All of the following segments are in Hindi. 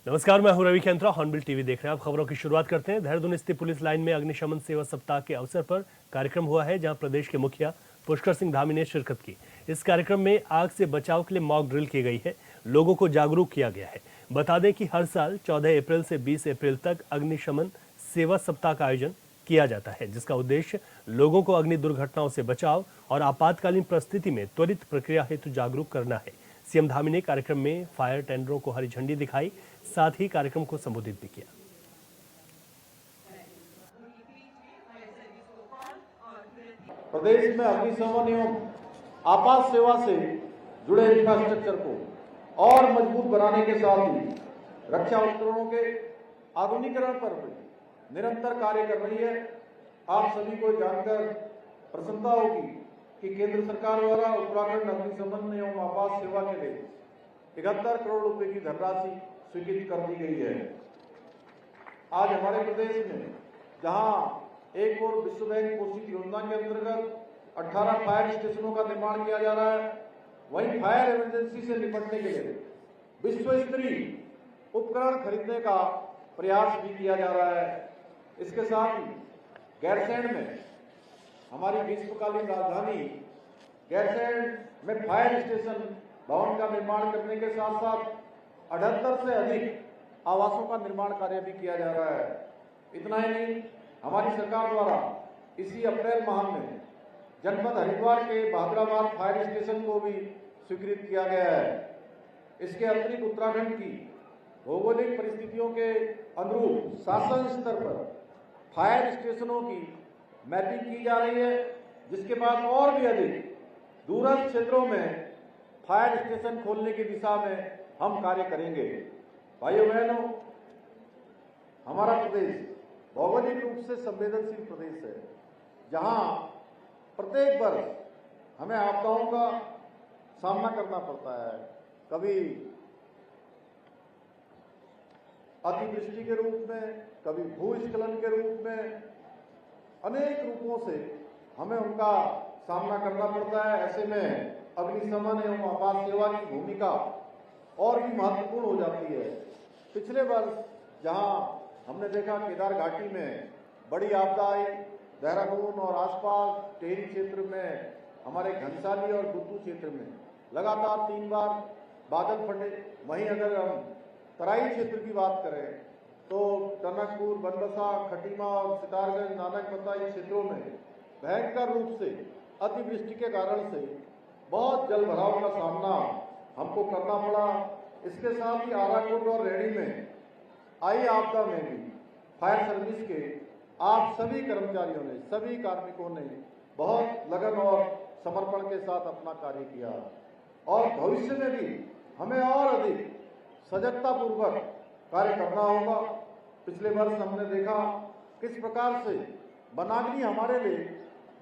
नमस्कार, मैं हूं रवि केंद्रा। हॉर्नबिल टीवी देख रहे हैं आप। खबरों की शुरुआत करते हैं। देहरादून स्थित पुलिस लाइन में अग्निशमन सेवा सप्ताह के अवसर पर कार्यक्रम हुआ है, जहां प्रदेश के मुखिया पुष्कर सिंह धामी ने शिरकत की। इस कार्यक्रम में आग से बचाव के लिए मॉक ड्रिल की गई है, लोगों को जागरूक किया गया है। बता दें कि हर साल 14 अप्रैल से 20 अप्रैल तक अग्निशमन सेवा सप्ताह का आयोजन किया जाता है, जिसका उद्देश्य लोगों को अग्नि दुर्घटनाओं से बचाव और आपातकालीन परिस्थिति में त्वरित प्रक्रिया हेतु जागरूक करना है। सीएम धामी ने कार्यक्रम में फायर टेंडरों को हरी झंडी दिखाई, साथ ही कार्यक्रम को संबोधित भी किया। प्रदेश में अग्निशमन एवं आपात सेवा से जुड़े इंफ्रास्ट्रक्चर को और मजबूत बनाने के साथ ही रक्षा उपकरणों के आधुनिकीकरण पर भी निरंतर कार्य कर रही है। आप सभी को जानकर प्रसन्नता होगी कि केंद्र सरकार द्वारा उत्तराखंड अग्निशमन एवं आपात सेवा के लिए 71 करोड़ रुपए की धनराशि स्वीकृत कर दी गई है। आज हमारे प्रदेश में जहां एक और विश्व बैंक पोषित योजना के अंतर्गत 18 फायर स्टेशनों का निर्माण किया जा रहा है, वहीं फायर इमरजेंसी से निपटने के लिए विश्व स्तरीय उपकरण खरीदने का प्रयास भी किया जा रहा है। इसके साथ ही गैरसैंण में हमारी ग्रीष्मकालीन राजधानी गैरसैंण में फायर स्टेशन भवन का निर्माण करने के साथ साथ 78 से अधिक आवासों का निर्माण कार्य भी किया जा रहा है। इतना ही नहीं, हमारी सरकार द्वारा इसी अप्रैल माह में जनपद हरिद्वार के बहादुराबाद फायर स्टेशन को भी स्वीकृत किया गया है। इसके अतिरिक्त उत्तराखंड की भौगोलिक परिस्थितियों के अनुरूप शासन स्तर पर फायर स्टेशनों की मैपिंग की जा रही है, जिसके बाद और भी अधिक दूरस्थ क्षेत्रों में फायर स्टेशन खोलने की दिशा में हम कार्य करेंगे। भाइयों बहनों, हमारा प्रदेश भौगोलिक रूप से संवेदनशील प्रदेश है, जहां प्रत्येक वर्ष हमें आपदाओं का सामना करना पड़ता है। कभी अतिवृष्टि के रूप में, कभी भूस्खलन के रूप में, अनेक रूपों से हमें उनका सामना करना पड़ता है। ऐसे में अग्निशमन एवं आपात सेवा की भूमिका और भी महत्वपूर्ण हो जाती है। पिछले वर्ष जहां हमने देखा केदार घाटी में बड़ी आपदा आई, देहरादून और आसपास टेहरी क्षेत्र में, हमारे घनसाली और गुत्तू क्षेत्र में लगातार 3 बार बादल फटे। वहीं अगर हम तराई क्षेत्र की बात करें तो टनकपुर, बनबसा, खटीमा और सितारगंज, नानकबता इन क्षेत्रों में भयंकर रूप से अतिवृष्टि के कारण से बहुत जल भराव का सामना हमको करना पड़ा। इसके साथ ही आराकोट और रेहड़ी में आई आपदा में भी फायर सर्विस के आप सभी कर्मचारियों ने, सभी कार्मिकों ने बहुत लगन और समर्पण के साथ अपना कार्य किया और भविष्य में भी हमें और अधिक सजगता पूर्वक कार्य करना होगा। पिछले वर्ष हमने देखा किस प्रकार से वनाग्नि हमारे लिए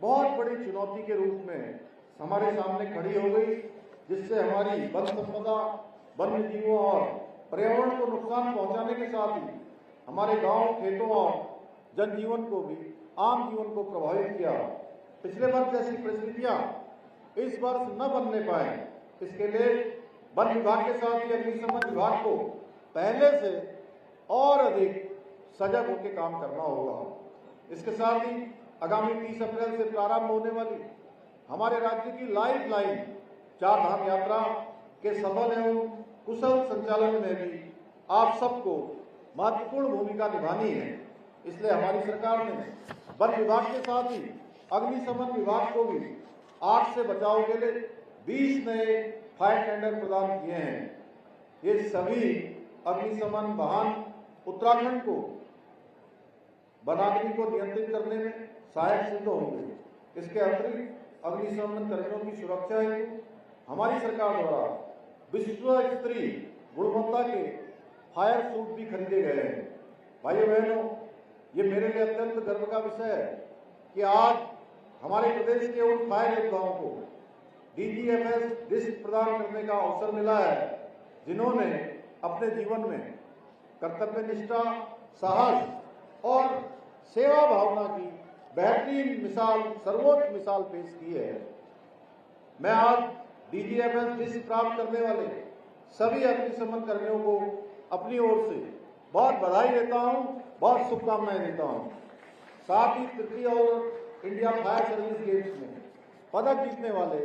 बहुत बड़ी चुनौती के रूप में हमारे सामने खड़ी हो गई, जिससे हमारी वन संपदा, वन्य जीवों और पर्यावरण को नुकसान पहुंचाने के साथ ही हमारे गांव, खेतों और जनजीवन को भी, आम जीवन को प्रभावित किया। पिछले वर्ष जैसी परिस्थितियां इस वर्ष न बनने पाए, इसके लिए वन विभाग के साथ ही अग्निशमन विभाग को पहले से और अधिक सजग होकर काम करना होगा। इसके साथ ही आगामी 30 अप्रैल से प्रारंभ होने वाली हमारे राज्य की लाइफ लाइन 4 धाम यात्रा के सफल एवं कुशल संचालन में भी आप सबको महत्वपूर्ण भूमिका निभानी है। इसलिए हमारी सरकार ने वन विभाग के साथ ही अग्निशमन विभाग को भी आग से बचाव के लिए 20 नए फायर टेंडर प्रदान किए हैं। ये सभी अग्निशमन वाहन उत्तराखंड को वनाग्नि को नियंत्रित करने में सहायक सिद्ध होंगे। इसके अतिरिक्त अग्निशमन कर्मियों की सुरक्षा हेतु हमारी सरकार द्वारा विश्व स्तरीय गुणवत्ता के फायर सूट भी खरीदे गए हैं। भाइयों बहनों, ये मेरे लिए अत्यंत गर्व का विषय है कि आज हमारे प्रदेश के उन फायर योद्धाओं को DGFS डिस्क प्रदान करने का अवसर मिला है, जिन्होंने अपने जीवन में कर्तव्य निष्ठा, साहस और सेवा भावना की बेहतरीन मिसाल, सर्वोच्च मिसाल पेश की है। मैं आज DGFS डिस्क प्राप्त करने वाले सभी अग्निशमन कर्मियों को अपनी ओर से बहुत बधाई देता हूं, बहुत शुभकामनाएं देता हूं। साथ ही तृतीय और इंडिया फायर सर्विस गेम्स में पदक जीतने वाले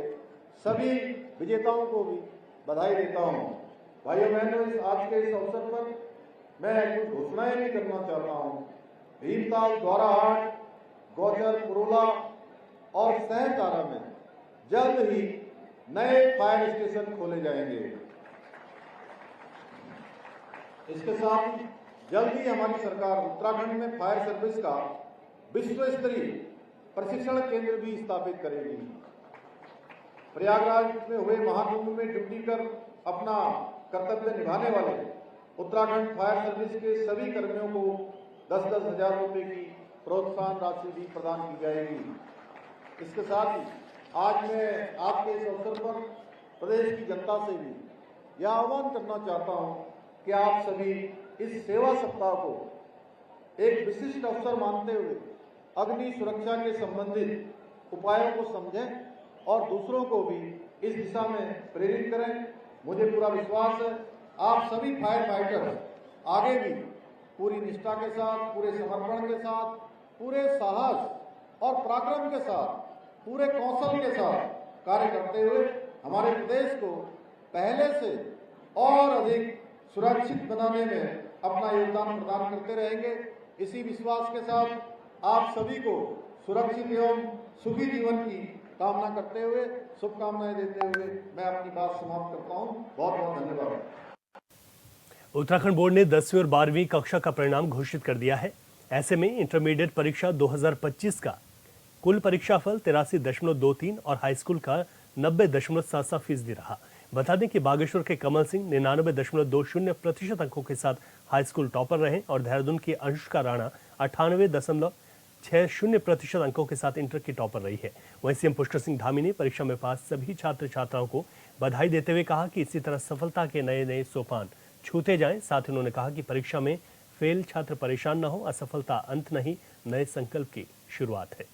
सभी विजेताओं को भी बधाई देता हूं। भाइयों बहनों, आज के इस अवसर पर मैं कुछ घोषणाएं भी करना चाहता हूं। भीमताल, द्वाराहाट, गौचर, पुरोला और सहकारा में जल्द ही नए फायर स्टेशन खोले जाएंगे। इसके साथ ही जल्द ही हमारी सरकार उत्तराखंड में फायर सर्विस का विश्व स्तरीय प्रशिक्षण केंद्र भी स्थापित करेगी। प्रयागराज में हुए महाकुंभ में ड्यूटी कर अपना कर्तव्य निभाने वाले उत्तराखंड फायर सर्विस के सभी कर्मियों को 10-10 हजार रुपए की प्रोत्साहन राशि भी प्रदान की जाएगी। इसके साथ ही आज मैं आपके इस अवसर पर प्रदेश की जनता से भी यह आह्वान करना चाहता हूं कि आप सभी इस सेवा सप्ताह को एक विशिष्ट अवसर मानते हुए अग्नि सुरक्षा के संबंधित उपायों को समझें और दूसरों को भी इस दिशा में प्रेरित करें। मुझे पूरा विश्वास है आप सभी फायर फाइटर्स आगे भी पूरी निष्ठा के साथ, पूरे समर्पण के साथ, पूरे साहस और पराक्रम के साथ, पूरे कौशल के साथ कार्य करते हुए हमारे प्रदेश को पहले से और अधिक सुरक्षित बनाने में अपना योगदान प्रदान करते रहेंगे। इसी विश्वास के साथ आप सभी को सुरक्षित एवं सुखी जीवन की कामना करते हुए, शुभकामनाएं देते हुए मैं अपनी बात समाप्त करता हूं। बहुत बहुत धन्यवाद। उत्तराखंड बोर्ड ने 10वीं और 12वीं कक्षा का परिणाम घोषित कर दिया है। ऐसे में इंटरमीडिएट परीक्षा 2025 का कुल परीक्षाफल 83.23 और हाई स्कूल का 90.77% रहा। बता दें कि बागेश्वर के कमल सिंह 99.20% अंकों के साथ हाई स्कूल टॉपर रहे और देहरादून की अंशुका राणा 98.60% अंकों के साथ इंटर की टॉपर रही है। वहीं सीएम पुष्कर सिंह धामी ने परीक्षा में पास सभी छात्र छात्राओं को बधाई देते हुए कहा कि इसी तरह सफलता के नए नए सोपान छूते जाएं। साथ ही उन्होंने कहा कि परीक्षा में फेल छात्र परेशान न हो, असफलता अंत नहीं, नए संकल्प की शुरुआत है।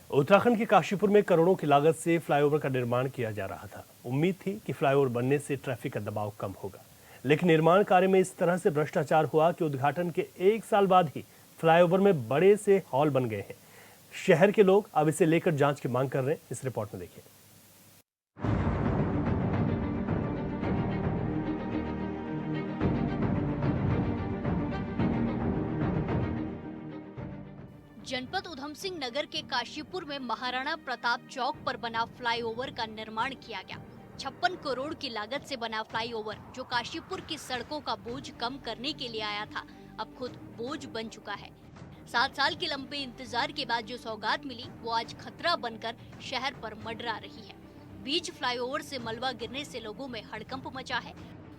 उत्तराखंड के काशीपुर में करोड़ों की लागत से फ्लाईओवर का निर्माण किया जा रहा था। उम्मीद थी कि फ्लाईओवर बनने से ट्रैफिक का दबाव कम होगा, लेकिन निर्माण कार्य में इस तरह से भ्रष्टाचार हुआ कि उद्घाटन के 1 साल बाद ही फ्लाईओवर में बड़े से हॉल बन गए हैं। शहर के लोग अब इसे लेकर जांच की मांग कर रहे हैं। इस रिपोर्ट में देखिए। जनपद उधम सिंह नगर के काशीपुर में महाराणा प्रताप चौक पर बना फ्लाईओवर का निर्माण किया गया। 56 करोड़ की लागत से बना फ्लाईओवर, जो काशीपुर की सड़कों का बोझ कम करने के लिए आया था, अब खुद बोझ बन चुका है। 7 साल के लंबे इंतजार के बाद जो सौगात मिली, वो आज खतरा बनकर शहर पर मंडरा रही है। बीच फ्लाईओवर से मलबा गिरने से लोगों में हड़कंप मचा है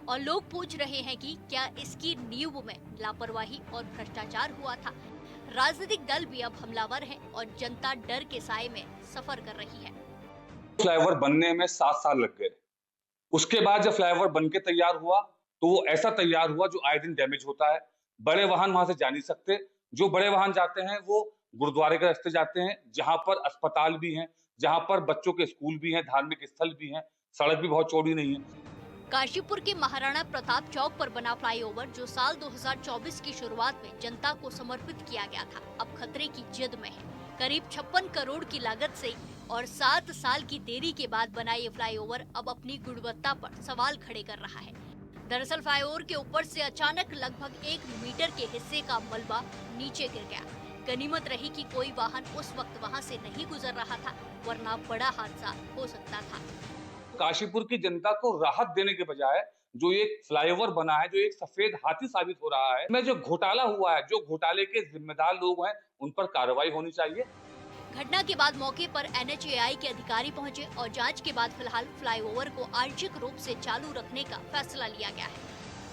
और लोग पूछ रहे हैं कि क्या इसकी नींव में लापरवाही और भ्रष्टाचार हुआ था। राजनीतिक दल भी अब हमलावर हैं और जनता डर के साए में सफर कर रही है। फ्लाईओवर बनने में 7 साल लग गए। उसके बाद जब फ्लाईओवर बनके तैयार हुआ तो वो ऐसा तैयार हुआ जो आए दिन डैमेज होता है। बड़े वाहन वहां से जा नहीं सकते। जो बड़े वाहन जाते हैं वो गुरुद्वारे के रास्ते जाते हैं, जहां पर अस्पताल भी हैं, जहां पर बच्चों के स्कूल भी हैं, धार्मिक स्थल भी हैं। सड़क भी बहुत चौड़ी नहीं है। काशीपुर के महाराणा प्रताप चौक पर बना फ्लाईओवर, जो साल 2024 की शुरुआत में जनता को समर्पित किया गया था, अब खतरे की जद में है। करीब 56 करोड़ की लागत से और 7 साल की देरी के बाद बना ये फ्लाईओवर अब अपनी गुणवत्ता पर सवाल खड़े कर रहा है। दरअसल फ्लाईओवर के ऊपर से अचानक लगभग 1 मीटर के हिस्से का मलबा नीचे गिर गया। गनीमत रही कि कोई वाहन उस वक्त वहां से नहीं गुजर रहा था, वरना बड़ा हादसा हो सकता था। काशीपुर की जनता को राहत देने के बजाय जो एक फ्लाईओवर बना है, जो एक सफेद हाथी साबित हो रहा है, में जो घोटाला हुआ है, जो घोटाले के जिम्मेदार लोग हैं, उन पर कार्रवाई होनी चाहिए। घटना के बाद मौके पर NHAI के अधिकारी पहुंचे और जांच के बाद फिलहाल फ्लाईओवर को आंशिक रूप से चालू रखने का फैसला लिया गया है।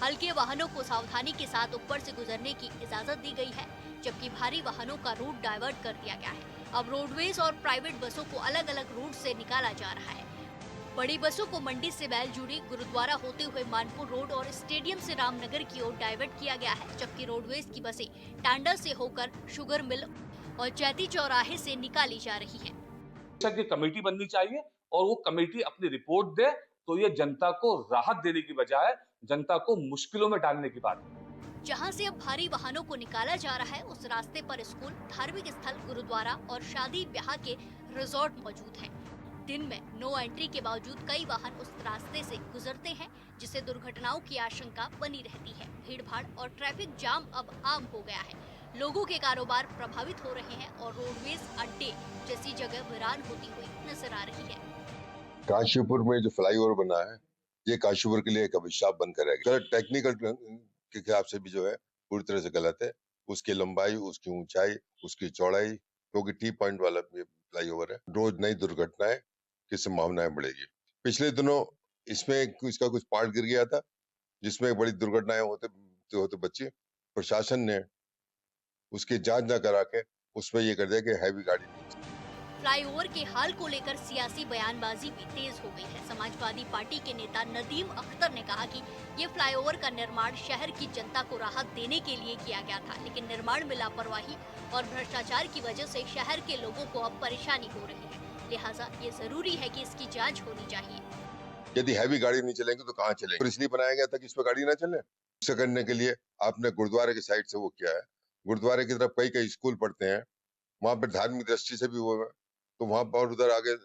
हल्के वाहनों को सावधानी के साथ ऊपर से गुजरने की इजाजत दी गई है, जबकि भारी वाहनों का रूट डाइवर्ट कर दिया गया है। अब रोडवेज और प्राइवेट बसों को अलग अलग रूट से निकाला जा रहा है। बड़ी बसों को मंडी से बैलजूड़ी, गुरुद्वारा होते हुए मानपुर रोड और स्टेडियम से रामनगर की ओर डाइवर्ट किया गया है, जबकि रोडवेज की बसें टांडा से होकर शुगर मिल और चैती चौराहे से निकाली जा रही है। की कमेटी बननी चाहिए और वो कमेटी अपनी रिपोर्ट दे तो ये जनता को राहत देने की बजाय जनता को मुश्किलों में डालने की बात है। जहां से अब भारी वाहनों को निकाला जा रहा है, उस रास्ते पर स्कूल, धार्मिक स्थल, गुरुद्वारा और शादी ब्याह के रिजॉर्ट मौजूद हैं। दिन में नो एंट्री के बावजूद कई वाहन उस रास्ते से गुजरते हैं, जिससे दुर्घटनाओं की आशंका बनी रहती है। भीड़-भाड़ और ट्रैफिक जाम अब आम हो गया है। लोगों के कारोबार प्रभावित हो रहे हैं और रोडवेज अड्डे जैसी जगह वीरान होती हुई नजर आ रही है। काशीपुर में जो फ्लाईओवर बना है, ये काशीपुर के लिए एक अभिशाप बनकर रहेगा। टेक्निकल के हिसाब से भी जो है पूरी तरह से गलत है। उसकी लंबाई, उसकी ऊंचाई, उसकी चौड़ाई, क्योंकि टी पॉइंट वाला फ्लाईओवर है, रोज नई दुर्घटनाएं की संभावनाएं बढ़ेगी। पिछले दिनों इसमें इसका कुछ पार्ट गिर गया था, जिसमें बड़ी दुर्घटनाएं होते बची। प्रशासन ने उसकी जांच न करा के उसमें ये कर दिया कि हैवी गाड़ी नहीं। फ्लाईओवर के हाल को लेकर सियासी बयानबाजी भी तेज हो गई है। समाजवादी पार्टी के नेता नदीम अख्तर ने कहा कि ये फ्लाईओवर का निर्माण शहर की जनता को राहत देने के लिए किया गया था, लेकिन निर्माण में लापरवाही और भ्रष्टाचार की वजह से शहर के लोगों को अब परेशानी हो रही है। लिहाजा ये जरूरी है कि इसकी जाँच होनी चाहिए। यदि हैवी गाड़ी नहीं चलेंगी तो कहाँ चलेंगे? तो इसलिए बनाया गया था कि इस पर गाड़ी ना चले। इसे करने के लिए आपने गुरुद्वारे की साइड से वो किया है। गुरुद्वारे की तरफ कई स्कूल पढ़ते हैं, वहां पर धार्मिक दृष्टि से भी वो है, तो वहां पर उधर आगे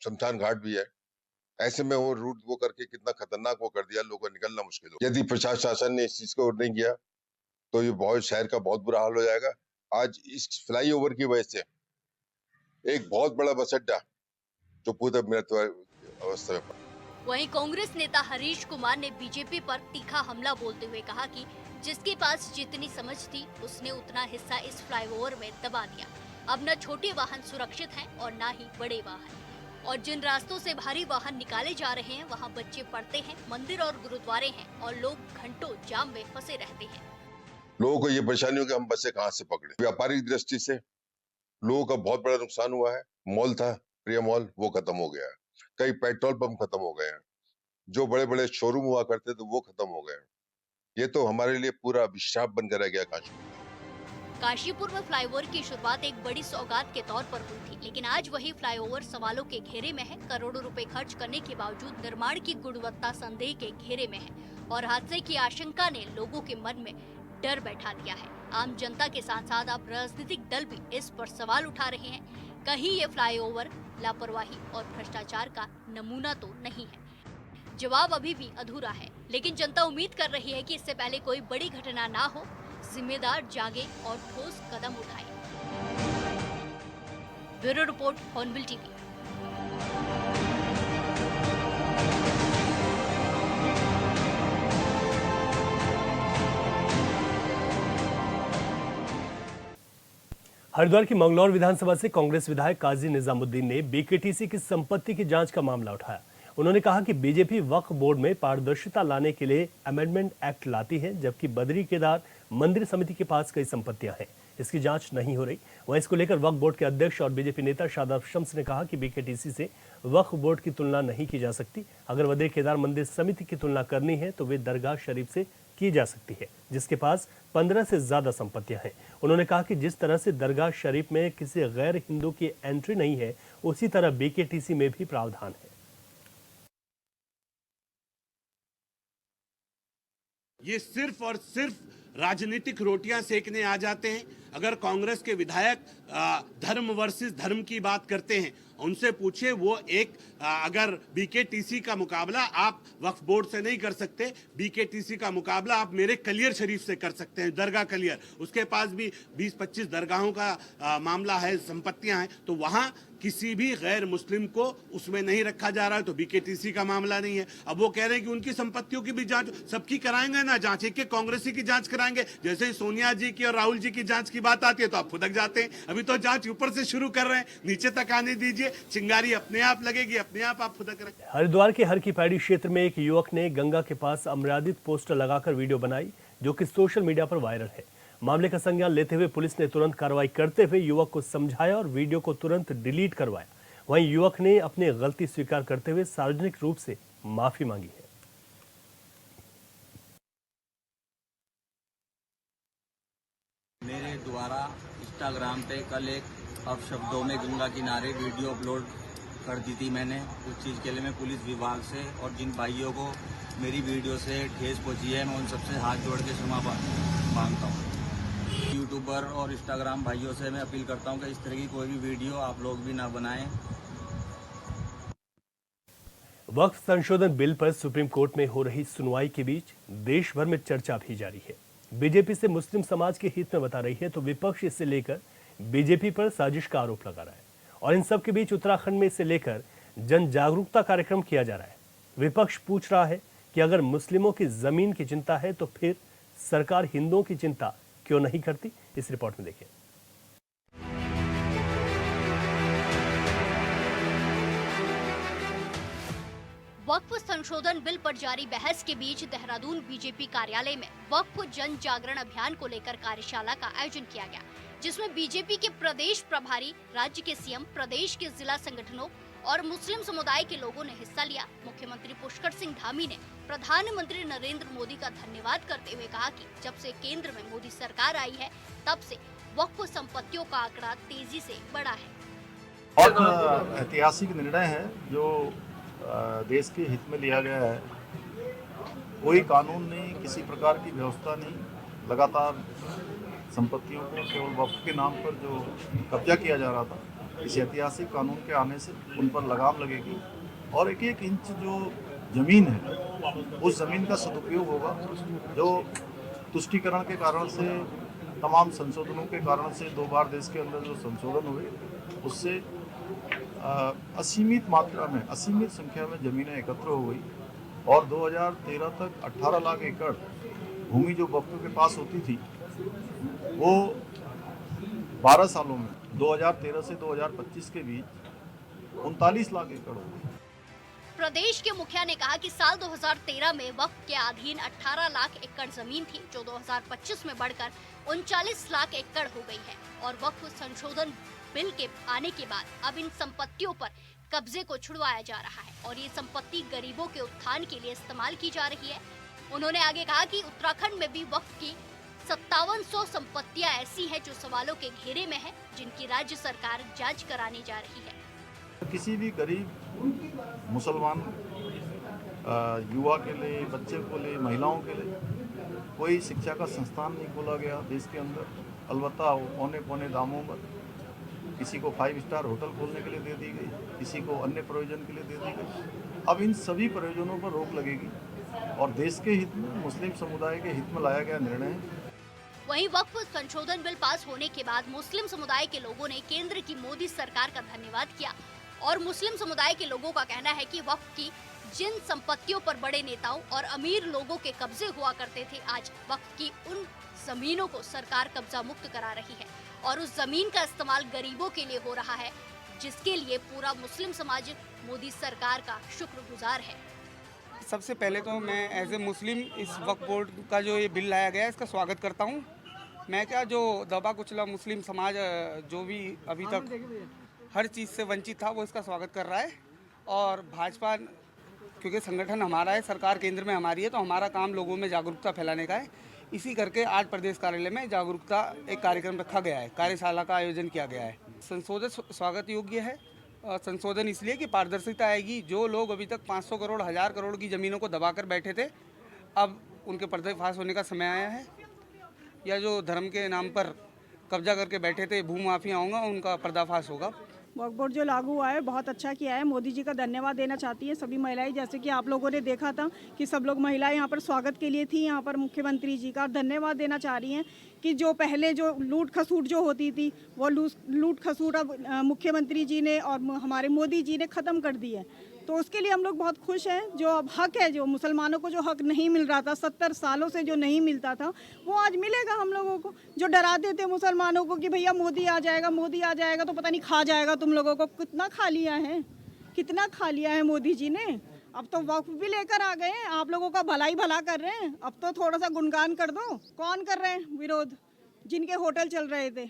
शमशान घाट भी है। ऐसे में वो रूट वो करके कितना खतरनाक वो कर दिया, लोगों को निकलना मुश्किल हो। यदि प्रशासन ने इस चीज को नहीं किया तो ये बहुत शहर का बहुत बुरा हाल हो जाएगा। आज इस फ्लाईओवर की वजह से एक बहुत बड़ा बस अड्डा जो पूरा मृत अवस्था में। वहीं कांग्रेस नेता हरीश कुमार ने बीजेपी पर तीखा हमला बोलते हुए कहा कि जिसके पास जितनी समझ थी उसने उतना हिस्सा इस फ्लाईओवर में दबा दिया। अब न छोटे वाहन सुरक्षित हैं और न ही बड़े वाहन। और जिन रास्तों से भारी वाहन निकाले जा रहे हैं, वहां बच्चे पढ़ते हैं, मंदिर और गुरुद्वारे हैं और लोग घंटों जाम में फंसे रहते हैं। लोगों को ये परेशानी हो कि हम बसें कहाँ से पकड़े। व्यापारिक दृष्टि से लोगों का बहुत बड़ा नुकसान हुआ है। मॉल था, प्रिय मॉल, वो खत्म हो गया है। कई पेट्रोल पंप खत्म हो गए हैं। जो बड़े बड़े शोरूम हुआ करते थे वो खत्म हो गए। ये तो हमारे लिए पूरा अभिशाप बनकर रह गया काशीपुर में फ्लाईओवर की शुरुआत एक बड़ी सौगात के तौर पर हुई थी, लेकिन आज वही फ्लाईओवर सवालों के घेरे में है। करोड़ों रुपए खर्च करने के बावजूद निर्माण की गुणवत्ता संदेह के घेरे में है और हादसे की आशंका ने लोगों के मन में डर बैठा दिया है। आम जनता के साथ साथ अब राजनीतिक दल भी इस पर सवाल उठा रहे हैं। कहीं ये फ्लाईओवर लापरवाही और भ्रष्टाचार का नमूना तो नहीं है? जवाब अभी भी अधूरा है, लेकिन जनता उम्मीद कर रही है कि इससे पहले कोई बड़ी घटना ना हो, जिम्मेदार जागे और ठोस कदम उठाए। Bureau report, hornbill TV. Haridwar की मंगलौर विधानसभा से कांग्रेस विधायक काजी निजामुद्दीन ने बीकेटीसी की संपत्ति की जांच का मामला उठाया। उन्होंने कहा कि बीजेपी वक्फ बोर्ड में पारदर्शिता लाने के लिए अमेंडमेंट एक्ट लाती है, जबकि बद्री केदार मंदिर समिति के पास कई संपत्तियां हैं, इसकी जांच नहीं हो रही। वहीं इसको लेकर वक्फ बोर्ड के अध्यक्ष और बीजेपी नेता शादाब शम्स ने कहा कि बीकेटीसी से वक्फ बोर्ड की तुलना नहीं की जा सकती। अगर बद्री केदार मंदिर समिति की तुलना करनी है तो वे दरगाह शरीफ से की जा सकती है, जिसके पास 15 से ज्यादा संपत्तियां हैं। उन्होंने कहा कि जिस तरह से दरगाह शरीफ में किसी गैर हिंदू की एंट्री नहीं है, उसी तरह बीकेटीसी में भी प्रावधान है। ये सिर्फ और सिर्फ राजनीतिक रोटियां सेकने आ जाते हैं। अगर कांग्रेस के विधायक धर्म वर्सेस धर्म की बात करते हैं, उनसे पूछे, वो एक अगर बीकेटीसी का मुकाबला आप वक्फ बोर्ड से नहीं कर सकते, बीकेटीसी का मुकाबला आप मेरे कलियर शरीफ से कर सकते हैं, दरगाह कलियर। उसके पास भी 20-25 दरगाहों का मामला है, संपत्तियां हैं, तो वहां किसी भी गैर मुस्लिम को उसमें नहीं रखा जा रहा है, तो बीकेटीसी का मामला नहीं है। अब वो कह रहे हैं कि उनकी संपत्तियों की भी जांच, सबकी कराएंगे ना जांच, एक कांग्रेसी की जांच कराएंगे। जैसे ही सोनिया जी की और राहुल जी की जांच की बात आती है तो आप फुदक जाते हैं। अभी तो जांच ऊपर से शुरू कर रहे हैं, नीचे तक आने दीजिए, चिंगारी अपने आप लगेगी, अपने आप फुदक रहे। हरिद्वार के हर की पैड़ी क्षेत्र में एक युवक ने गंगा के पास अमर्यादित पोस्टर लगाकर वीडियो बनाई, जो कि सोशल मीडिया पर वायरल है। मामले का संज्ञान लेते हुए पुलिस ने तुरंत कार्रवाई करते हुए युवक को समझाया और वीडियो को तुरंत डिलीट करवाया। वहीं युवक ने अपनी गलती स्वीकार करते हुए सार्वजनिक रूप से माफी मांगी है। मेरे द्वारा इंस्टाग्राम पे कल एक अपशब्दों में गंगा किनारे वीडियो अपलोड कर दी थी मैंने। उस चीज़ के लिए मैं पुलिस विभाग से और जिन भाइयों को मेरी वीडियो से ठेस पहुंची है, मैं उन सबसे हाथ जोड़ के क्षमा मांगता हूँ। यूट्यूबर और इंस्टाग्राम भाइयों से मैं अपील करता हूँ कि इस तरह की कोई भी वीडियो आप लोग भी ना बनाएं। वक्फ संशोधन बिल पर सुप्रीम कोर्ट में हो रही सुनवाई के बीच देश भर में चर्चा भी जारी है। बीजेपी से मुस्लिम समाज के हित में बता रही है तो विपक्ष इसे लेकर बीजेपी पर साजिश का आरोप लगा रहा है। और इन सब के बीच उत्तराखंड में इसे लेकर जन जागरूकता कार्यक्रम किया जा रहा है। विपक्ष पूछ रहा है कि अगर मुस्लिमों की जमीन की चिंता है तो फिर सरकार हिंदुओं की चिंता क्यों नहीं करती। इस रिपोर्ट में देखिए। वक्फ संशोधन बिल पर जारी बहस के बीच देहरादून बीजेपी कार्यालय में वक्फ जन जागरण अभियान को लेकर कार्यशाला का आयोजन किया गया, जिसमें बीजेपी के प्रदेश प्रभारी, राज्य के सीएम, प्रदेश के जिला संगठनों और मुस्लिम समुदाय के लोगों ने हिस्सा लिया। मुख्यमंत्री पुष्कर सिंह धामी ने प्रधानमंत्री नरेंद्र मोदी का धन्यवाद करते हुए कहा कि जब से केंद्र में मोदी सरकार आई है तब से वक्फ संपत्तियों का आंकड़ा तेजी से बढ़ा है। बहुत ऐतिहासिक निर्णय है जो देश के हित में लिया गया है। कोई कानून नहीं, किसी प्रकार की व्यवस्था नहीं, लगातार संपत्तियों को केवल वक्फ के नाम पर जो कब्जा किया जा रहा था, इस ऐतिहासिक कानून के आने से उन पर लगाम लगेगी और एक एक इंच जो जमीन है उस जमीन का सदुपयोग होगा। जो तुष्टीकरण के कारण से, तमाम संशोधनों के कारण से 2 बार देश के अंदर जो संशोधन हुए उससे असीमित मात्रा में, असीमित संख्या में जमीनें एकत्र हो गई और 2013 तक 18 लाख एकड़ भूमि जो वक्फ के पास होती थी वो 12 सालों में 2013 से 2025 के बीच 39 लाख एकड़ हो गई। प्रदेश के मुखिया ने कहा कि साल 2013 में वक्फ के अधीन 18 लाख एकड़ जमीन थी, जो 2025 में बढ़कर 39 लाख एकड़ हो गई है और वक्फ संशोधन बिल के आने के बाद अब इन संपत्तियों पर कब्जे को छुड़वाया जा रहा है और ये संपत्ति गरीबों के उत्थान के लिए इस्तेमाल की जा रही है। उन्होंने आगे कहा कि उत्तराखंड में भी वक्फ की 5700 संपत्तियां ऐसी हैं जो सवालों के घेरे में है, जिनकी राज्य सरकार जांच कराने जा रही है। किसी भी गरीब मुसलमान युवा के लिए, बच्चे को लिए, महिलाओं के लिए कोई शिक्षा का संस्थान नहीं खोला गया देश के अंदर। अलबत्ता औने दामों पर किसी को 5 स्टार होटल खोलने के लिए दे दी गई, किसी को अन्य प्रयोजन के लिए दे दी गई। अब इन सभी प्रयोजनों पर रोक लगेगी और देश के हित में, मुस्लिम समुदाय के हित में लाया गया निर्णय है। वहीं वक्फ संशोधन बिल पास होने के बाद मुस्लिम समुदाय के लोगों ने केंद्र की मोदी सरकार का धन्यवाद किया और मुस्लिम समुदाय के लोगों का कहना है कि वक्फ की जिन संपत्तियों पर बड़े नेताओं और अमीर लोगों के कब्जे हुआ करते थे, आज वक्फ की उन जमीनों को सरकार कब्जा मुक्त करा रही है और उस जमीन का इस्तेमाल गरीबों के लिए हो रहा है, जिसके लिए पूरा मुस्लिम समाज मोदी सरकार का शुक्रगुजार है। सबसे पहले तो मैं एज ए मुस्लिम इस वक्फ बोर्ड का जो ये बिल लाया गया है इसका स्वागत करता हूँ। मैं क्या, जो दबा कुचला मुस्लिम समाज जो भी अभी तक हर चीज़ से वंचित था वो इसका स्वागत कर रहा है। और भाजपा, क्योंकि संगठन हमारा है, सरकार केंद्र में हमारी है, तो हमारा काम लोगों में जागरूकता फैलाने का है। इसी करके आज प्रदेश कार्यालय में जागरूकता एक कार्यक्रम रखा गया है, कार्यशाला का आयोजन किया गया है। संशोधन स्वागत योग्य है। संशोधन इसलिए कि पारदर्शिता आएगी। जो लोग अभी तक 500 करोड़, 1000 करोड़ की ज़मीनों को दबाकर बैठे थे, अब उनके पर्दाफाश होने का समय आया है। या जो धर्म के नाम पर कब्जा करके बैठे थे, भूमाफिया होगा, उनका पर्दाफाश होगा। वक्फ बोर्ड जो लागू हुआ है बहुत अच्छा किया है। मोदी जी का धन्यवाद देना चाहती हैं सभी महिलाएं। जैसे कि आप लोगों ने देखा था कि सब लोग महिलाएं यहाँ पर स्वागत के लिए थी, यहाँ पर मुख्यमंत्री जी का धन्यवाद देना चाह रही हैं कि जो पहले जो लूट खसूट जो होती थी वो लूट खसूट अब मुख्यमंत्री जी ने और हमारे मोदी जी ने ख़त्म कर दी है। तो उसके लिए हम लोग बहुत खुश हैं। जो अब हक है, जो मुसलमानों को जो हक नहीं मिल रहा था, 70 सालों से जो नहीं मिलता था, वो आज मिलेगा हम लोगों को। जो डराते थे मुसलमानों को कि भैया मोदी आ जाएगा, मोदी आ जाएगा तो पता नहीं खा जाएगा तुम लोगों को, कितना खा लिया है, कितना खा लिया है मोदी जी ने। अब तो वक्फ भी लेकर आ गए हैं, आप लोगों का भला ही भला कर रहे हैं। अब तो थोड़ा सा गुणगान कर दो। कौन कर रहे हैं विरोध? जिनके होटल चल रहे थे,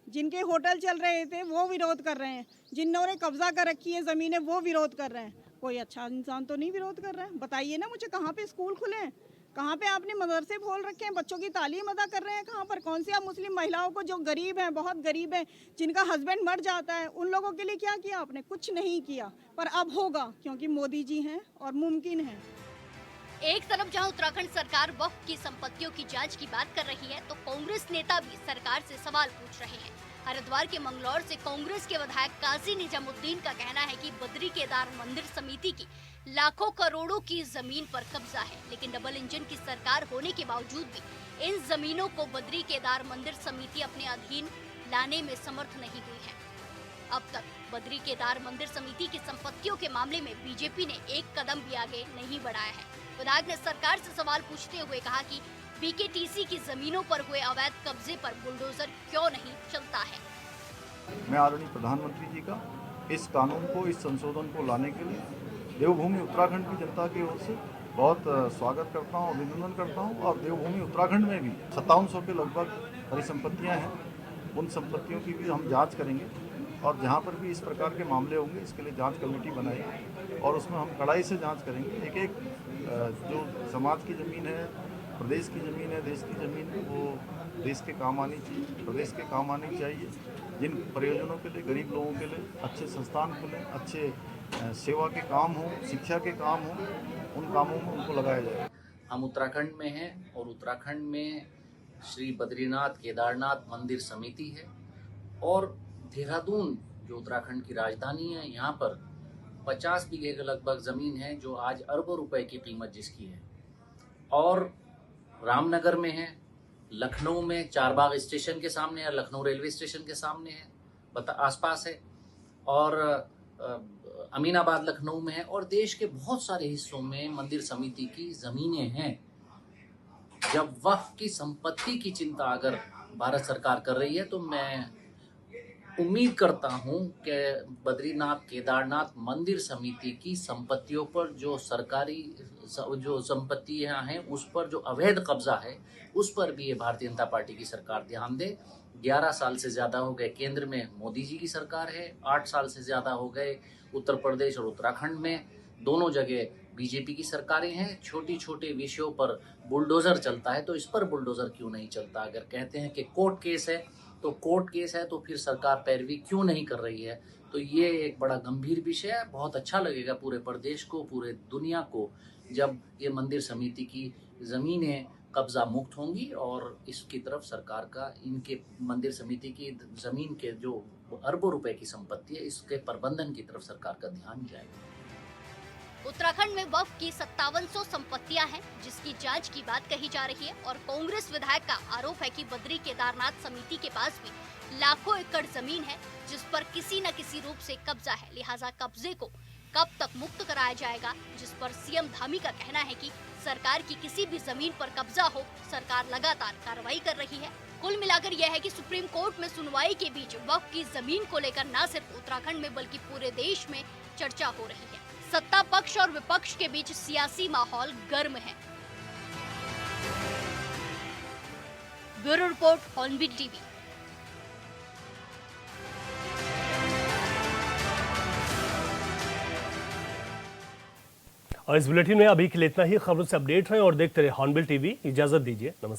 जिनके होटल चल रहे थे वो विरोध कर रहे हैं, जिन्होंने कब्जा कर रखी है ज़मीनें वो विरोध कर रहे हैं। कोई अच्छा इंसान तो नहीं विरोध कर रहा है। बताइए ना मुझे, कहाँ पे स्कूल खुले हैं, कहाँ पे आपने मदरसे खोल रखे हैं, बच्चों की तालीम अदा कर रहे हैं, कहाँ पर? कौन सी आप मुस्लिम महिलाओं को जो गरीब हैं, बहुत गरीब हैं, जिनका हस्बैंड मर जाता है, उन लोगों के लिए क्या किया आपने? कुछ नहीं किया, पर अब होगा क्योंकि मोदी जी हैं और मुमकिन है। एक तरफ जहां उत्तराखंड सरकार वक्फ की संपत्तियों की जांच की बात कर रही है, तो कांग्रेस नेता भी सरकार से सवाल पूछ रहे हैं। हरिद्वार के मंगलौर से कांग्रेस के विधायक काजी निजामुद्दीन का कहना है कि बद्री केदार मंदिर समिति की लाखों करोड़ों की जमीन पर कब्जा है, लेकिन डबल इंजन की सरकार होने के बावजूद भी इन जमीनों को बद्री केदार मंदिर समिति अपने अधीन लाने में समर्थ नहीं हुई है। अब तक बद्री केदार मंदिर समिति की संपत्तियों के मामले में बीजेपी ने एक कदम भी आगे नहीं बढ़ाया है। विधायक ने सरकार से सवाल पूछते हुए कहा कि बीकेटीसी की जमीनों पर हुए अवैध कब्जे पर बुलडोजर क्यों नहीं चलता है। मैं आदरणीय प्रधानमंत्री जी का इस कानून को, इस संशोधन को लाने के लिए देवभूमि उत्तराखंड की जनता की ओर से बहुत स्वागत करता हूँ, अभिनंदन करता हूँ। और देवभूमि उत्तराखंड में भी 5700 के लगभग परिसंपत्तियाँ हैं, उन संपत्तियों की भी हम जाँच करेंगे और जहाँ पर भी इस प्रकार के मामले होंगे इसके लिए जांच कमेटी बनाएंगे और उसमें हम कड़ाई से जांच करेंगे। एक एक जो समाज की ज़मीन है, प्रदेश की ज़मीन है, देश की ज़मीन है, वो देश के काम आनी चाहिए, प्रदेश के काम आनी चाहिए। जिन प्रयोजनों के लिए, गरीब लोगों के लिए अच्छे संस्थान खुलें, अच्छे सेवा के काम हों, शिक्षा के काम हों, उन कामों में उनको लगाया जाए। हम उत्तराखंड में हैं और उत्तराखंड में श्री बद्रीनाथ केदारनाथ मंदिर समिति है और देहरादून जो उत्तराखंड की राजधानी है, यहाँ पर 50 बीघे के लगभग ज़मीन है जो आज अरबों रुपए की कीमत जिसकी है। और रामनगर में है, लखनऊ में चारबाग स्टेशन के सामने है, लखनऊ रेलवे स्टेशन के सामने है, आसपास है, और अमीनाबाद लखनऊ में है, और देश के बहुत सारे हिस्सों में मंदिर समिति की ज़मीनें हैं। जब वक्फ की संपत्ति की चिंता अगर भारत सरकार कर रही है तो मैं उम्मीद करता हूं कि बद्रीनाथ केदारनाथ मंदिर समिति की संपत्तियों पर जो सरकारी जो संपत्तियां हैं उस पर जो अवैध कब्जा है उस पर भी ये भारतीय जनता पार्टी की सरकार ध्यान दे। 11 साल से ज़्यादा हो गए केंद्र में मोदी जी की सरकार है, 8 साल से ज़्यादा हो गए उत्तर प्रदेश और उत्तराखंड में, दोनों जगह बीजेपी की सरकारें हैं। छोटी छोटे विषयों पर बुलडोज़र चलता है तो इस पर बुलडोज़र क्यों नहीं चलता? अगर कहते हैं कि कोर्ट केस है तो कोर्ट केस है तो फिर सरकार पैरवी क्यों नहीं कर रही है? तो ये एक बड़ा गंभीर विषय है। बहुत अच्छा लगेगा पूरे प्रदेश को, पूरे दुनिया को, जब ये मंदिर समिति की ज़मीनें कब्जा मुक्त होंगी और इसकी तरफ सरकार का, इनके मंदिर समिति की ज़मीन के जो अरबों रुपए की संपत्ति है इसके प्रबंधन की तरफ सरकार का ध्यान जाएगा। उत्तराखंड में वक्फ की 5700 संपत्तियां हैं जिसकी जांच की बात कही जा रही है और कांग्रेस विधायक का आरोप है कि बद्री केदारनाथ समिति के पास भी लाखों एकड़ जमीन है जिस पर किसी न किसी रूप से कब्जा है। लिहाजा कब्जे को कब तक मुक्त कराया जाएगा, जिस पर सीएम धामी का कहना है कि सरकार की किसी भी जमीन पर कब्जा हो सरकार लगातार कार्रवाई कर रही है। कुल मिलाकर यह है कि सुप्रीम कोर्ट में सुनवाई के बीच वक्फ की जमीन को लेकर न सिर्फ उत्तराखंड में बल्कि पूरे देश में चर्चा हो रही है। सत्ता पक्ष और विपक्ष के बीच सियासी माहौल गर्म है। Bureau report, hornbill TV. और इस बुलेटिन में अभी के लिए इतना ही। खबरों से अपडेट रहें और देखते रहे हॉर्नबिल टीवी। इजाजत दीजिए, नमस्कार।